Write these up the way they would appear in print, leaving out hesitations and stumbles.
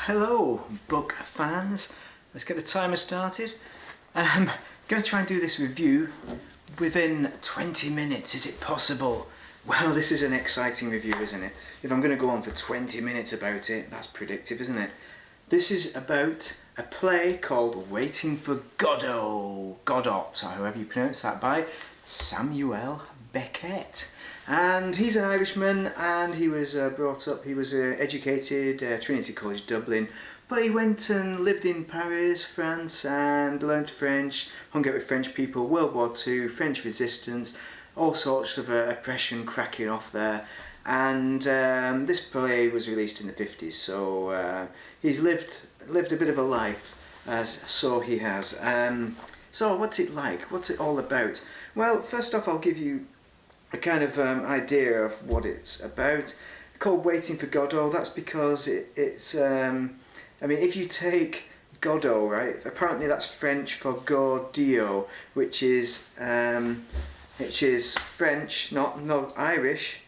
Hello, book fans. Let's get the timer started. I'm going to try and do this review within 20 minutes. Is it possible? Well, this is an exciting review, isn't it? If I'm going to go on for 20 minutes about it, that's predictive, isn't it? This is about a play called Waiting for Godot, or however you pronounce that, by Samuel Beckett. And he's an Irishman, and he was educated at Trinity College Dublin, but he went and lived in Paris, France, and learned French, hung out with French people, World War II, French resistance, all sorts of oppression cracking off there. And this play was released in the 50s, so he's lived a bit of a life, so he has. So what's it like? What's it all about? Well, first off, I'll give you a kind of idea of what it's about. It's called Waiting for Godot. That's because it's I mean, if you take Godot, right, apparently that's French for Godot, which is French, not Irish,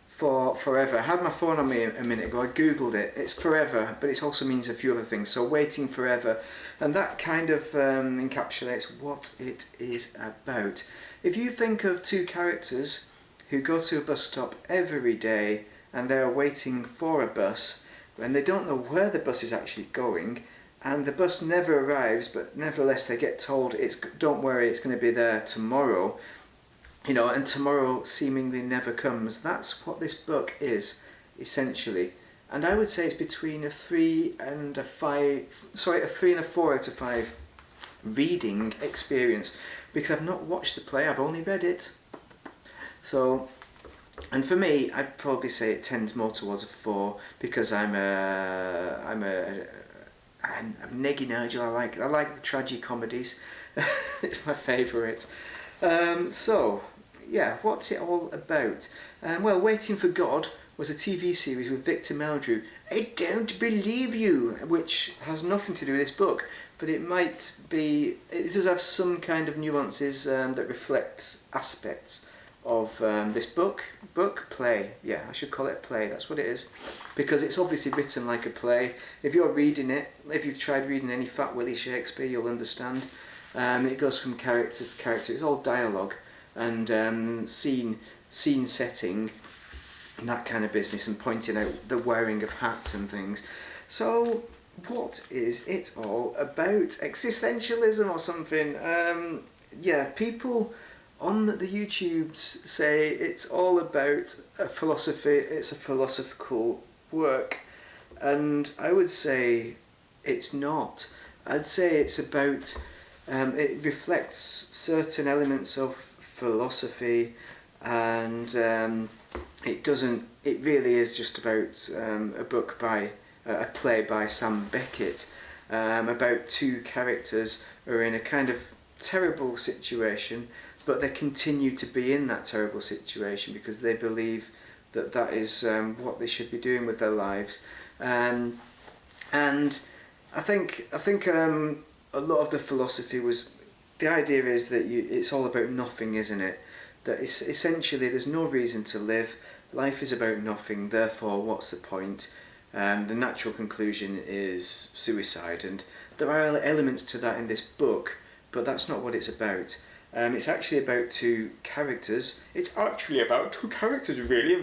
for forever. I had my phone on me a minute ago, I googled it. It's forever, but it also means a few other things, so waiting forever. And that kind of encapsulates what it is about. If you think of two characters who go to a bus stop every day and they're waiting for a bus and they don't know where the bus is actually going, and the bus never arrives, but nevertheless they get told, don't worry, it's going to be there tomorrow, and tomorrow seemingly never comes. That's what this book is, essentially. And I would say it's between a 3 and a 4 out of 5 reading experience, because I've not watched the play, I've only read it. So, and for me, I'd probably say it tends more towards a 4, because I'm a neggy Nigel. I like the tragic comedies. It's my favourite. So, yeah, what's it all about? Well, Waiting for God was a TV series with Victor Meldrew. I don't believe you, which has nothing to do with this book, but it might be. It does have some kind of nuances that reflects aspects of this play. Yeah, I should call it a play. That's what it is, because it's obviously written like a play. If you're reading it, if you've tried reading any Fat Willie Shakespeare, you'll understand. It goes from character to character. It's all dialogue and scene setting and that kind of business, and pointing out the wearing of hats and things. So what is it all about? Existentialism or something? Yeah, people on the YouTubes say it's all about a philosophy, it's a philosophical work, and I would say it's not. I'd say it's about, it reflects certain elements of philosophy, and it really is just about a play by Sam Beckett, about two characters who are in a kind of terrible situation, but they continue to be in that terrible situation because they believe that is what they should be doing with their lives. And I think a lot of the philosophy was, the idea is that it's all about nothing, isn't it? That it's essentially there's no reason to live. Life is about nothing. Therefore, what's the point? The natural conclusion is suicide, and there are elements to that in this book, but that's not what it's about. It's actually about two characters. It's actually about two characters, really.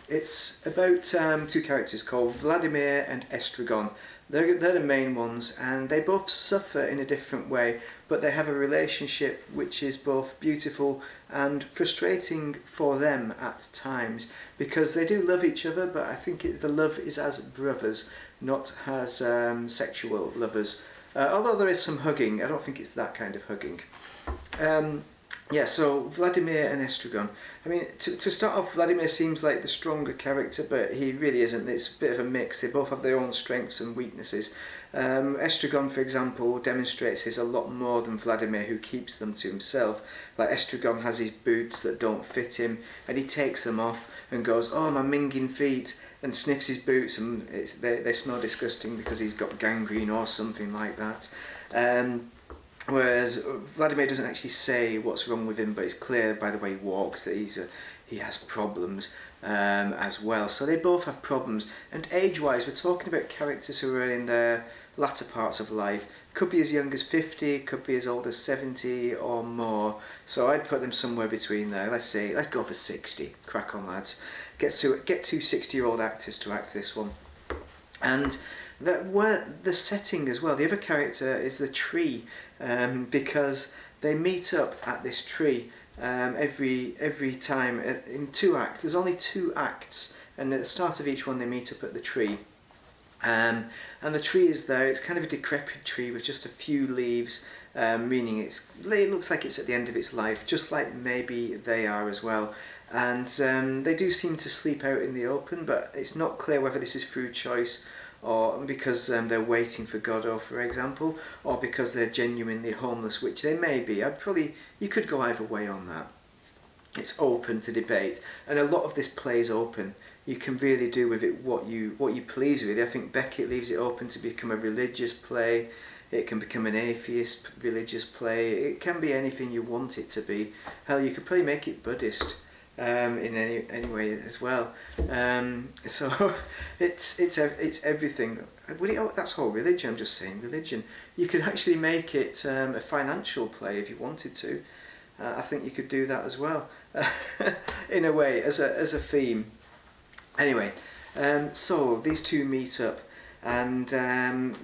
It's about two characters called Vladimir and Estragon. They're the main ones, and they both suffer in a different way, but they have a relationship which is both beautiful and frustrating for them at times, because they do love each other, but I think the love is as brothers, not as sexual lovers. Although there is some hugging, I don't think it's that kind of hugging. Yeah, so Vladimir and Estragon. I mean, to start off, Vladimir seems like the stronger character, but he really isn't. It's a bit of a mix. They both have their own strengths and weaknesses. Estragon, for example, demonstrates his a lot more than Vladimir, who keeps them to himself. Like, Estragon has his boots that don't fit him, and he takes them off and goes, "Oh, my minging feet," and sniffs his boots, and they smell disgusting because he's got gangrene or something like that. Whereas Vladimir doesn't actually say what's wrong with him, but it's clear by the way he walks that he has problems. as well. So they both have problems. And age-wise, we're talking about characters who are in their latter parts of life. Could be as young as 50, could be as old as 70 or more. So I'd put them somewhere between there. Let's go for 60. Crack on, lads. Get two 60-year-old actors to act this one. And the setting as well. The other character is the tree, because they meet up at this tree every time in 2 acts. There's only 2 acts, and at the start of each one they meet up at the tree. And the tree is there. It's kind of a decrepit tree with just a few leaves, meaning it looks like it's at the end of its life, just like maybe they are as well. And they do seem to sleep out in the open, but it's not clear whether this is through choice or because they're waiting for Godot, for example, or because they're genuinely homeless, which they may be. You could go either way on that. It's open to debate, and a lot of this play is open. You can really do with it what you please, really. I think Beckett leaves it open to become a religious play. It can become an atheist religious play. It can be anything you want it to be. Hell, you could probably make it Buddhist in any way as well. So it's everything. That's whole religion. I'm just saying religion. You could actually make it a financial play if you wanted to. I think you could do that as well, in a way, as a theme. Anyway, so these two meet up, and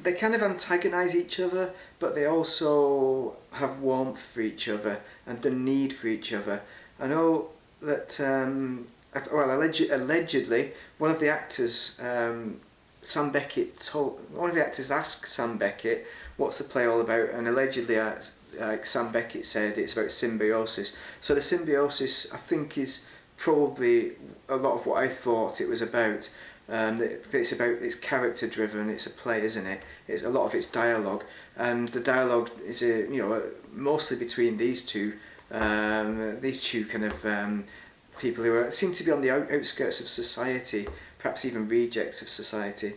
they kind of antagonise each other, but they also have warmth for each other and the need for each other. I know that, allegedly, one of the actors, Sam Beckett, one of the actors asked Sam Beckett, "What's the play all about?" And allegedly, Sam Beckett said it's about symbiosis. So the symbiosis, I think, is probably a lot of what I thought it was about. It's character driven. It's a play, isn't it? It's a lot of it's dialogue, and the dialogue is mostly between these two kind of people who seem to be on the outskirts of society, perhaps even rejects of society,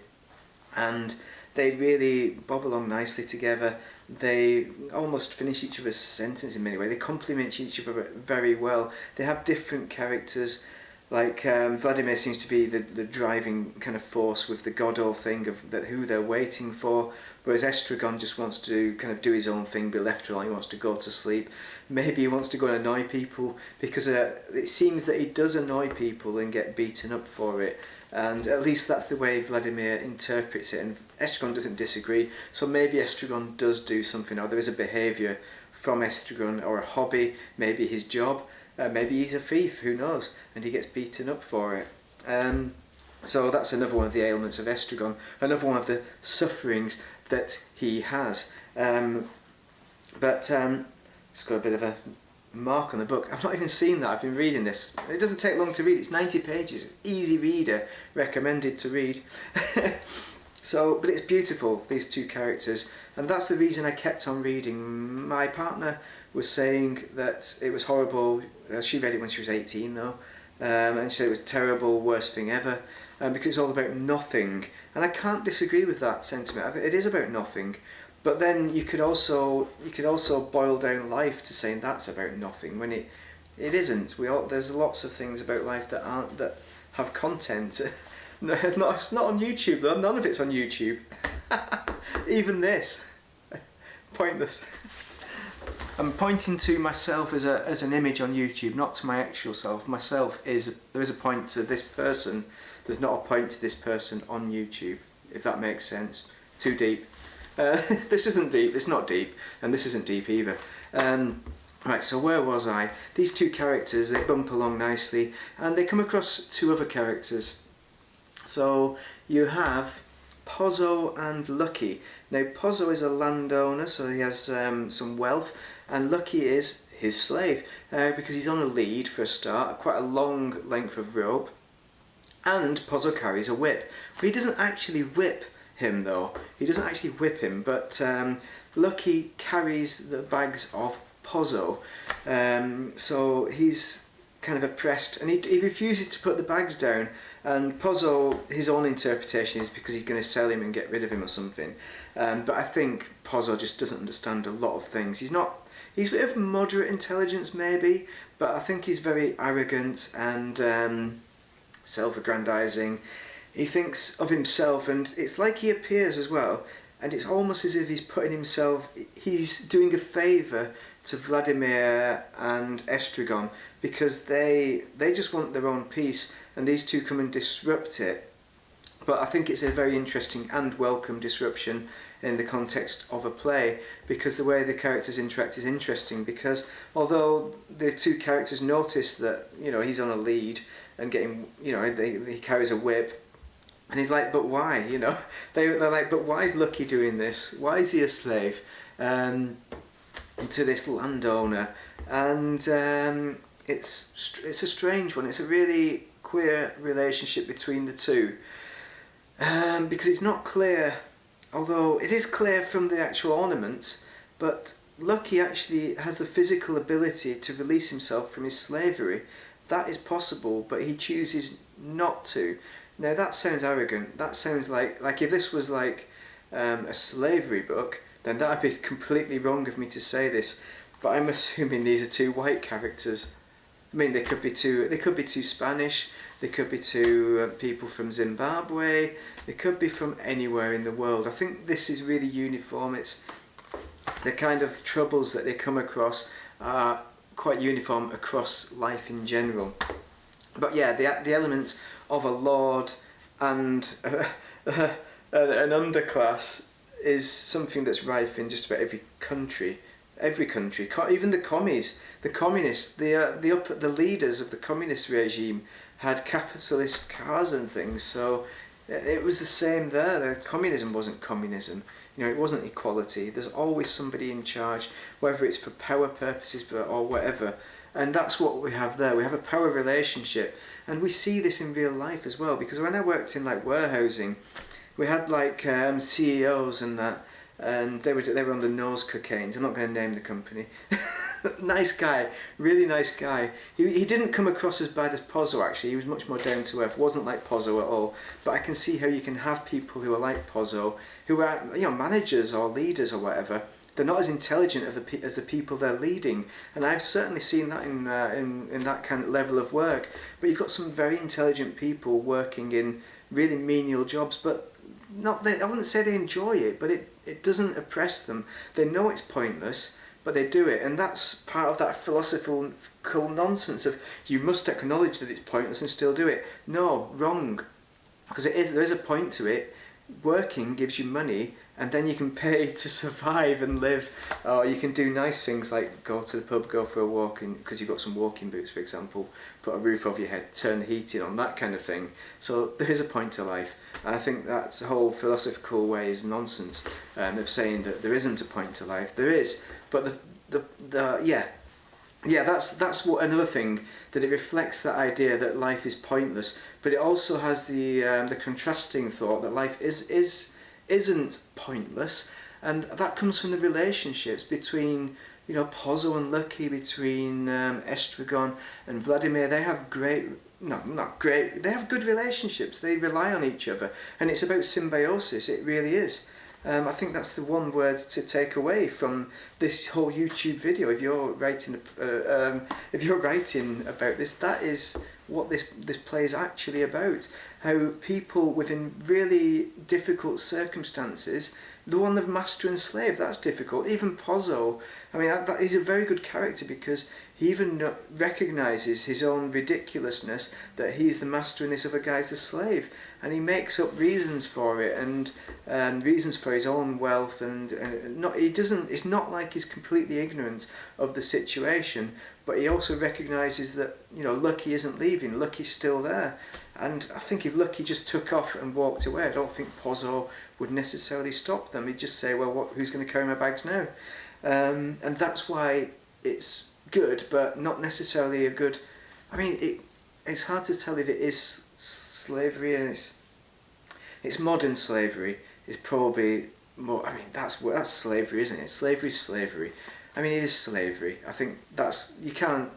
and they really bob along nicely together. They almost finish each other's sentence in many ways. They complement each other very well. They have different characters. Like Vladimir seems to be the driving kind of force with the Godot thing of who they're waiting for, whereas Estragon just wants to kind of do his own thing, be left alone. He wants to go to sleep. Maybe he wants to go and annoy people, because it seems that he does annoy people and get beaten up for it. And at least that's the way Vladimir interprets it, and Estragon doesn't disagree. So maybe Estragon does do something, or there is a behaviour from Estragon, or a hobby, maybe his job. Maybe he's a thief, who knows, and he gets beaten up for it. So that's another one of the ailments of Estragon, another one of the sufferings that he has. It's got a bit of a mark on the book. I've not even seen that. I've been reading this. It doesn't take long to read. It's 90 pages. Easy reader. Recommended to read. But it's beautiful, these two characters, and that's the reason I kept on reading. My partner was saying that it was horrible. She read it when she was 18 though, and she said it was terrible, worst thing ever, because it's all about nothing. And I can't disagree with that sentiment. It is about nothing, but then you could also boil down life to saying that's about nothing when it isn't. There's lots of things about life that have content. No, it's not on YouTube though. None of it's on YouTube. Even this. Pointless. I'm pointing to myself as an image on YouTube, not to my actual self. There is a point to this person. There's not a point to this person on YouTube, if that makes sense. Too deep. This isn't deep. It's not deep, and this isn't deep either. Right, so where was I? These two characters, they bump along nicely, and they come across two other characters. So you have Pozo and Lucky. Now Pozo is a landowner, so he has some wealth, and Lucky is his slave, because he's on a lead for a start, quite a long length of rope, and Pozo carries a whip. But he doesn't actually whip him though. He doesn't actually whip him, but Lucky carries the bags of Pozo, so he's kind of oppressed, and he refuses to put the bags down. And Pozo, his own interpretation is because he's going to sell him and get rid of him or something. But I think Pozo just doesn't understand a lot of things. He's a bit of moderate intelligence maybe, but I think he's very arrogant, and self-aggrandizing. He thinks of himself, and it's like he appears as well, and it's almost as if he's doing a favour to Vladimir and Estragon, because they just want their own peace, and these two come and disrupt it. But I think it's a very interesting and welcome disruption in the context of a play, because the way the characters interact is interesting, because although the two characters notice that, he's on a lead and getting, he carries a whip, and he's like, but why? They're like, but why is Lucky doing this? Why is he a slave to this landowner? And it's a strange one. It's a really queer relationship between the two, because it's not clear, although it is clear from the actual ornaments, but Lucky actually has the physical ability to release himself from his slavery. That is possible, but he chooses not to. Now that sounds arrogant. That sounds like if this was like a slavery book, then that would be completely wrong of me to say this. But I'm assuming these are two white characters. I mean, they could be two Spanish. They could be two people from Zimbabwe. They could be from anywhere in the world. I think this is really uniform. It's the kind of troubles that they come across are quite uniform across life in general. But yeah, the element of a lord and an underclass is something that's rife in just about every country. Even the communists, the leaders of the communist regime had capitalist cars and things. So it was the same there. The communism wasn't communism. It wasn't equality. There's always somebody in charge, whether it's for power purposes or whatever. And that's what we have there. We have a power relationship, and we see this in real life as well. Because when I worked in warehousing, we had CEOs and that, and they were on the nose cocaines. I'm not going to name the company. Nice guy, really nice guy. He didn't come across as bad as Pozo actually. He was much more down to earth. Wasn't like Pozo at all. But I can see how you can have people who are like Pozo, who are managers or leaders or whatever. They're not as intelligent as the people they're leading, and I've certainly seen that in that kind of level of work. But you've got some very intelligent people working in really menial jobs, but I wouldn't say they enjoy it, but it doesn't oppress them. They know it's pointless, but they do it, and that's part of that philosophical nonsense of you must acknowledge that it's pointless and still do it. No, wrong, because there is a point to it. Working gives you money, and then you can pay to survive and live, or you can do nice things like go to the pub, go for a walk, because you've got some walking boots, for example, put a roof over your head, turn the heating on, that kind of thing. So there is a point to life, and I think that's the whole philosophical way is nonsense, of saying that there isn't a point to life. There is, but that's what another thing, that it reflects that idea that life is pointless, but it also has the contrasting thought that life isn't pointless, and that comes from the relationships between Pozo and Lucky, between Estragon and Vladimir. They have they have good relationships. They rely on each other, and it's about symbiosis. It really is. I think that's the one word to take away from this whole YouTube video. If you're writing about this, that is what this play is actually about. How people within really difficult circumstances, the one of master and slave, that's difficult. Even Pozo, I mean, that he's a very good character, because he even recognises his own ridiculousness, that he's the master and this other guy's the slave, and he makes up reasons for it, and reasons for his own wealth, and it's not like he's completely ignorant of the situation, but he also recognises that Lucky isn't leaving, Lucky's still there. And I think if Lucky just took off and walked away, I don't think Pozo would necessarily stop them. He'd just say, well, who's going to carry my bags now? And that's why it's good, but not necessarily a good... I mean, it's hard to tell if it is slavery, and it's modern slavery. It's probably more... I mean, that's slavery, isn't it? Slavery's slavery. I mean, it is slavery. I think that's... You can't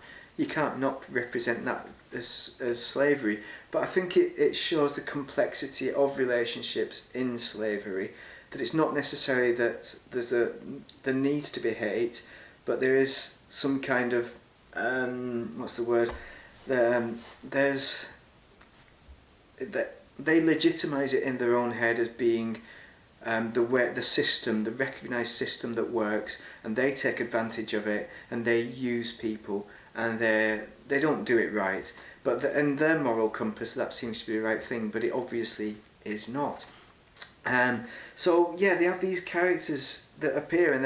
not represent that as slavery, but I think it shows the complexity of relationships in slavery, that it's not necessarily that there needs to be hate, but there is some kind of what's the word, there's that they legitimize it in their own head as being the system, the recognized system that works, and they take advantage of it, and they use people, and they don't do it right. But in their moral compass, that seems to be the right thing, but it obviously is not. So yeah, they have these characters that appear, and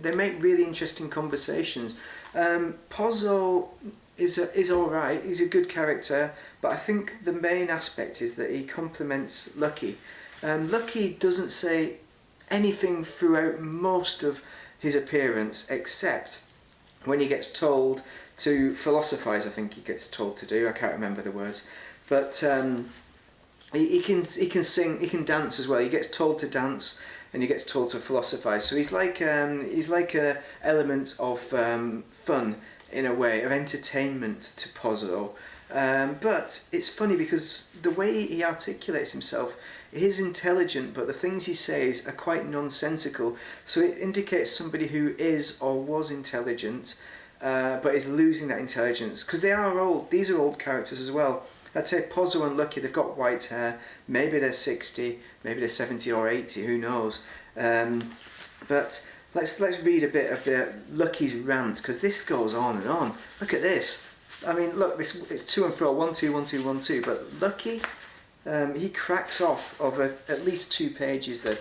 they make really interesting conversations. Pozo is all right. He's a good character, but I think the main aspect is that he complements Lucky. Lucky doesn't say anything throughout most of his appearance, except when he gets told to philosophize. I think he gets told to do. I can't remember the words, but he can sing, he can dance as well. He gets told to dance, and he gets told to philosophize. So he's like a element of fun in a way, of entertainment to Pozo. But it's funny because the way he articulates himself, he's intelligent, but the things he says are quite nonsensical. So it indicates somebody who is or was intelligent, but is losing that intelligence. Because they are old. These are old characters as well. I'd say Pozo and Lucky, they've got white hair. Maybe they're 60, maybe they're 70 or 80, who knows. But let's read a bit of Lucky's rant, because this goes on and on. Look at this. I mean, look, it's to and fro, 1, 2, 1, 2, 1, 2. But Lucky, he cracks off over at least 2 pages there,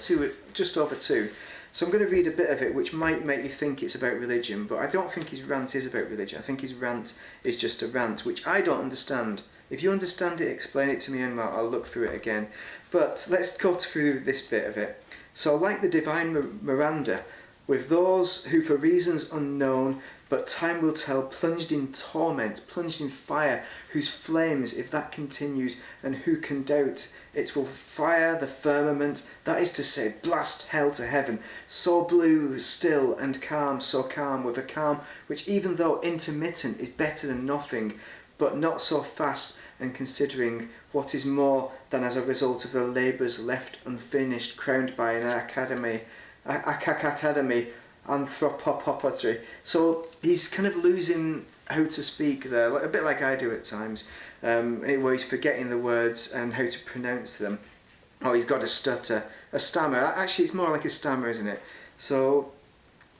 just over 2. So I'm going to read a bit of it, which might make you think it's about religion, but I don't think his rant is about religion. I think his rant is just a rant, which I don't understand. If you understand it, explain it to me and I'll look through it again. But let's go through this bit of it. So, like the divine Miranda, with those who for reasons unknown, but time will tell, plunged in torment, plunged in fire, whose flames, if that continues, and who can doubt, it will fire the firmament, that is to say, blast hell to heaven, so blue, still, and calm, so calm, with a calm which even though intermittent is better than nothing, but not so fast, and considering what is more than as a result of the labours left unfinished, crowned by an academy anthropopatry. So he's kind of losing how to speak there, a bit like I do at times, where he's forgetting the words and how to pronounce them. Oh, he's got a stutter, a stammer. Actually, it's more like a stammer, isn't it? So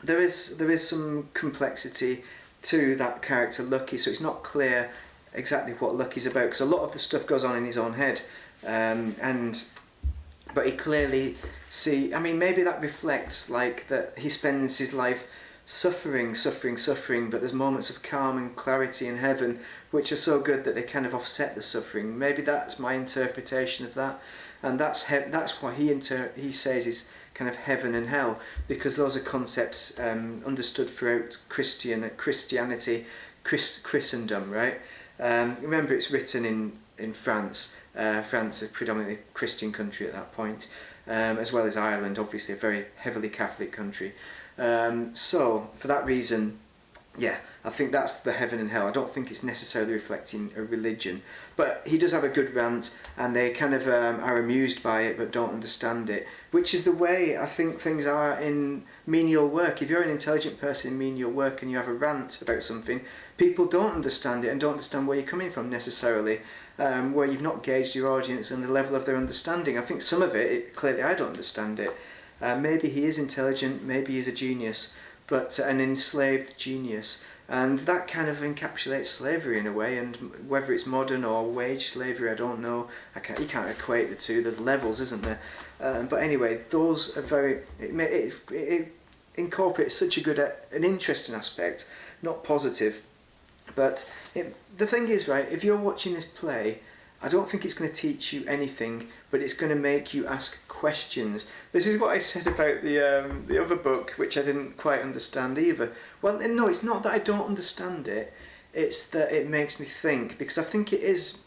there is some complexity to that character Lucky, so it's not clear exactly what Lucky's about, because a lot of the stuff goes on in his own head, but he clearly I mean, maybe that reflects like that he spends his life suffering, but there's moments of calm and clarity in heaven which are so good that they kind of offset the suffering. Maybe that's my interpretation of that, and that's what he says is kind of heaven and hell, because those are concepts understood throughout Christianity, Christendom, right? Remember, it's written in France. France is a predominantly Christian country at that point, as well as Ireland, obviously a very heavily Catholic country. So for that reason, yeah, I think that's the heaven and hell. I don't think it's necessarily reflecting a religion, but he does have a good rant, and they kind of are amused by it but don't understand it, which is the way I think things are in menial work. If you're an intelligent person in menial work and you have a rant about something, people don't understand it and don't understand where you're coming from necessarily, where you've not gauged your audience and the level of their understanding. I think some of it clearly I don't understand it. Maybe he is intelligent, maybe he's a genius, but an enslaved genius. And that kind of encapsulates slavery in a way, and whether it's modern or wage slavery, I don't know. You can't equate the two. There's levels, isn't there? But anyway, those are very. It incorporates such a good, an interesting aspect, not positive. But the thing is, right, if you're watching this play, I don't think it's going to teach you anything, but it's going to make you ask questions. This is what I said about the other book, which I didn't quite understand either. Well, no, it's not that I don't understand it. It's that it makes me think, because I think it's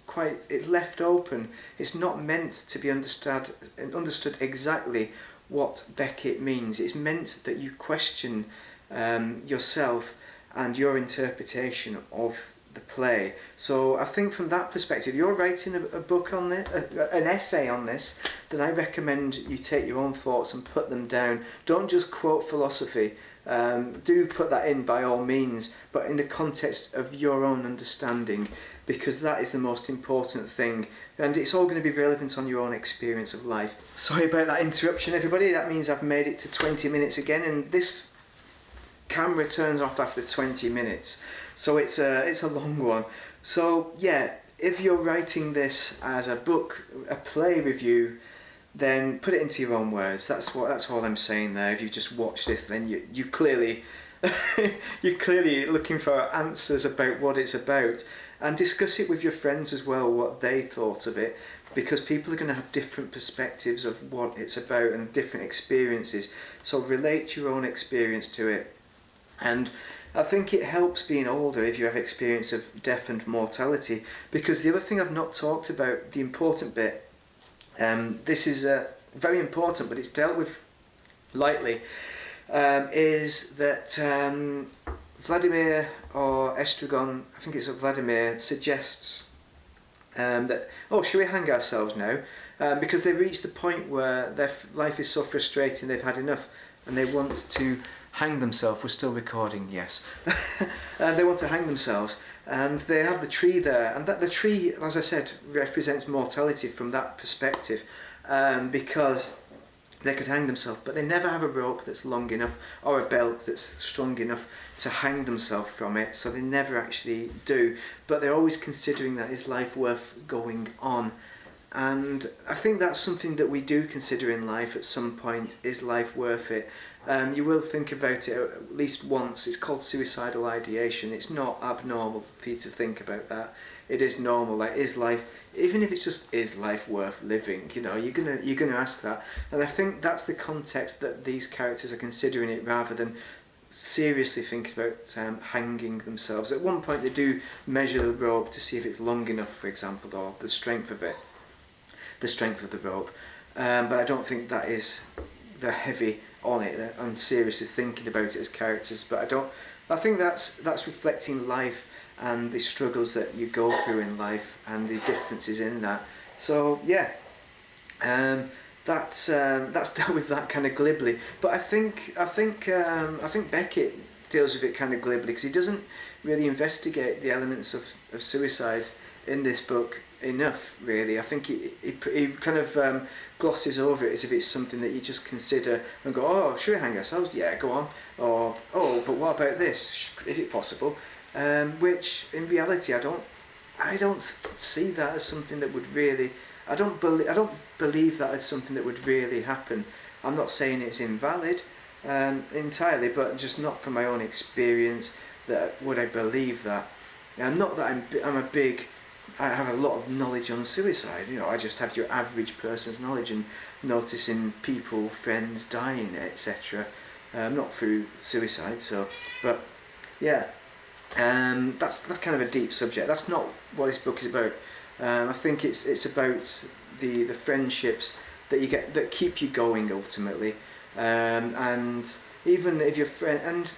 left open. It's not meant to be understood exactly what Beckett means. It's meant that you question yourself and your interpretation of the play. So I think from that perspective, you're writing a book on this, an essay on this, then I recommend you take your own thoughts and put them down. Don't just quote philosophy. Do put that in by all means, but in the context of your own understanding, because that is the most important thing, and it's all going to be relevant on your own experience of life. Sorry about that interruption, everybody. That means I've made it to 20 minutes again, and this camera turns off after 20 minutes, so it's a long one. So yeah, if you're writing this as a book, a play review, then put it into your own words. That's all I'm saying there. If you just watch this, then you clearly you're clearly looking for answers about what it's about, and discuss it with your friends as well, what they thought of it, because people are going to have different perspectives of what it's about and different experiences. So relate your own experience to it. And I think it helps being older if you have experience of death and mortality, because the other thing I've not talked about, the important bit, this is very important but it's dealt with lightly, is that Vladimir or Estragon, I think it's Vladimir, suggests that, oh, shall we hang ourselves now? Because they've reached the point where their life is so frustrating, they've had enough, and they want to hang themselves. We're still recording, yes. And they want to hang themselves, and they have the tree there, and that the tree, as I said, represents mortality from that perspective, because they could hang themselves, but they never have a rope that's long enough or a belt that's strong enough to hang themselves from it, so they never actually do. But they're always considering that is life worth going on. And I think that's something that we do consider in life at some point. Is life worth it? You will think about it at least once. It's called suicidal ideation. It's not abnormal for you to think about that. It is normal. Like, is life, even if it's just, is life worth living? You know, you're gonna ask that. And I think that's the context that these characters are considering it, rather than seriously thinking about hanging themselves. At one point they do measure the rope to see if it's long enough, for example, or the strength of it. The strength of the rope, but I don't think that is, they're heavy on it and seriously thinking about it as characters. But I think that's reflecting life and the struggles that you go through in life and the differences in that. So yeah, that's dealt with that kind of glibly. But I think Beckett deals with it kind of glibly, because he doesn't really investigate the elements of suicide in this book enough, really. I think he kind of glosses over it as if it's something that you just consider and go, oh, should we hang ourselves? Yeah, go on. Or, oh, but what about this? Is it possible? Which in reality, I don't see that as something that would really. I don't believe that as something that would really happen. I'm not saying it's invalid entirely, but just not from my own experience that would I believe that. Not that I have a lot of knowledge on suicide. You know, I just have your average person's knowledge and noticing people, friends dying, etc. Not through suicide. So, but yeah, that's kind of a deep subject. That's not what this book is about. I think it's about the friendships that you get that keep you going ultimately, and even if your friend, and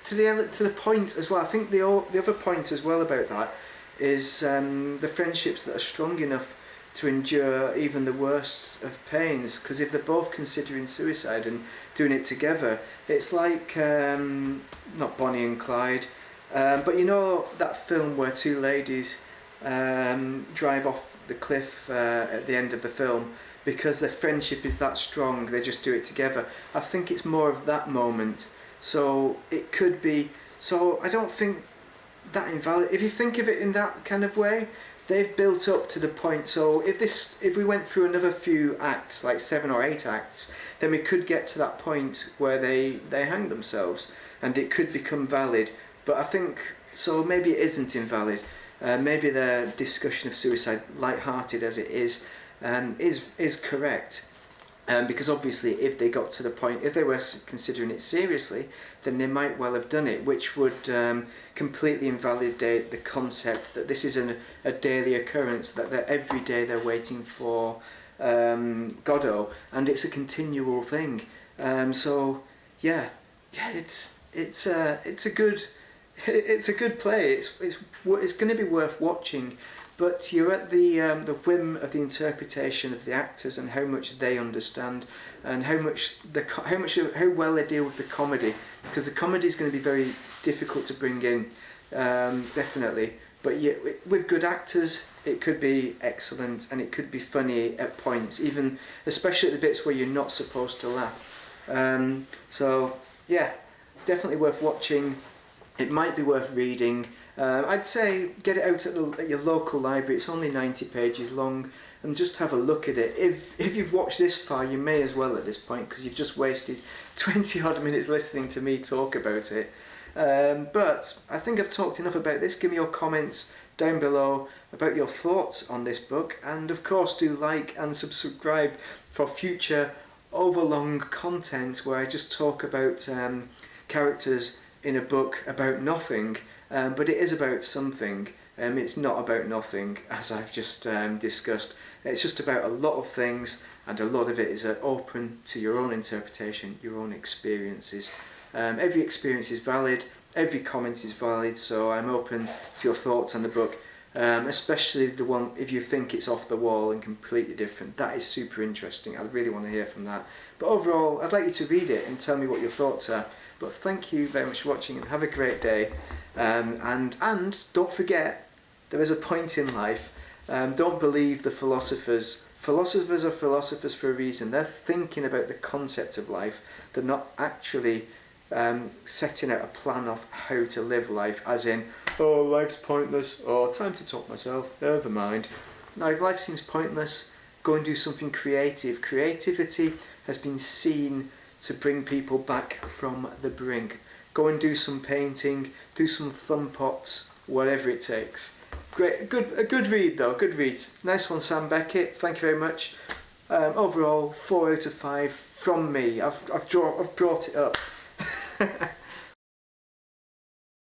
to the point as well. I think the other point as well about that is the friendships that are strong enough to endure even the worst of pains, because if they're both considering suicide and doing it together, it's like not Bonnie and Clyde, but you know that film where two ladies drive off the cliff at the end of the film because their friendship is that strong, they just do it together. I think it's more of that moment, so it could be. So I don't think that invalid. If you think of it in that kind of way, they've built up to the point. So if we went through another few acts, like 7 or 8 acts, then we could get to that point where they hang themselves, and it could become valid. But I think so. Maybe it isn't invalid. Maybe the discussion of suicide, light-hearted as it is correct. Because obviously, if they got to the point, if they were considering it seriously, then they might well have done it, which would completely invalidate the concept that this is a daily occurrence, that every day they're waiting for Godot, and it's a continual thing. So yeah, it's a good play. It's going to be worth watching. But you're at the whim of the interpretation of the actors and how much they understand, and how well they deal with the comedy, because the comedy is going to be very difficult to bring in, definitely. but yeah, with good actors, it could be excellent, and it could be funny at points, even especially at the bits where you're not supposed to laugh. So yeah, definitely worth watching. It might be worth reading. I'd say get it out at your local library. It's only 90 pages long, and just have a look at it. If you've watched this far, you may as well at this point, because you've just wasted 20 odd minutes listening to me talk about it. But I think I've talked enough about this. Give me your comments down below about your thoughts on this book, and of course do like and subscribe for future overlong content where I just talk about characters in a book about nothing, but it is about something. It's not about nothing, as I've just discussed. It's just about a lot of things, and a lot of it is open to your own interpretation, your own experiences. Every experience is valid, every comment is valid, so I'm open to your thoughts on the book, especially the one if you think it's off the wall and completely different. That is super interesting. I really want to hear from that. But overall, I'd like you to read it and tell me what your thoughts are. But thank you very much for watching, and have a great day. And don't forget, there is a point in life. Don't believe the philosophers. Philosophers are philosophers for a reason. They're thinking about the concept of life. They're not actually setting out a plan of how to live life, as in, oh, life's pointless, or time to talk myself, never mind. Now, if life seems pointless, go and do something creative. Creativity has been seen to bring people back from the brink. Go and do some painting, do some thumb pots, whatever it takes. Great, a good read though, good read. Nice one, Sam Beckett, thank you very much. Overall, 4 out of 5 from me. I've brought it up.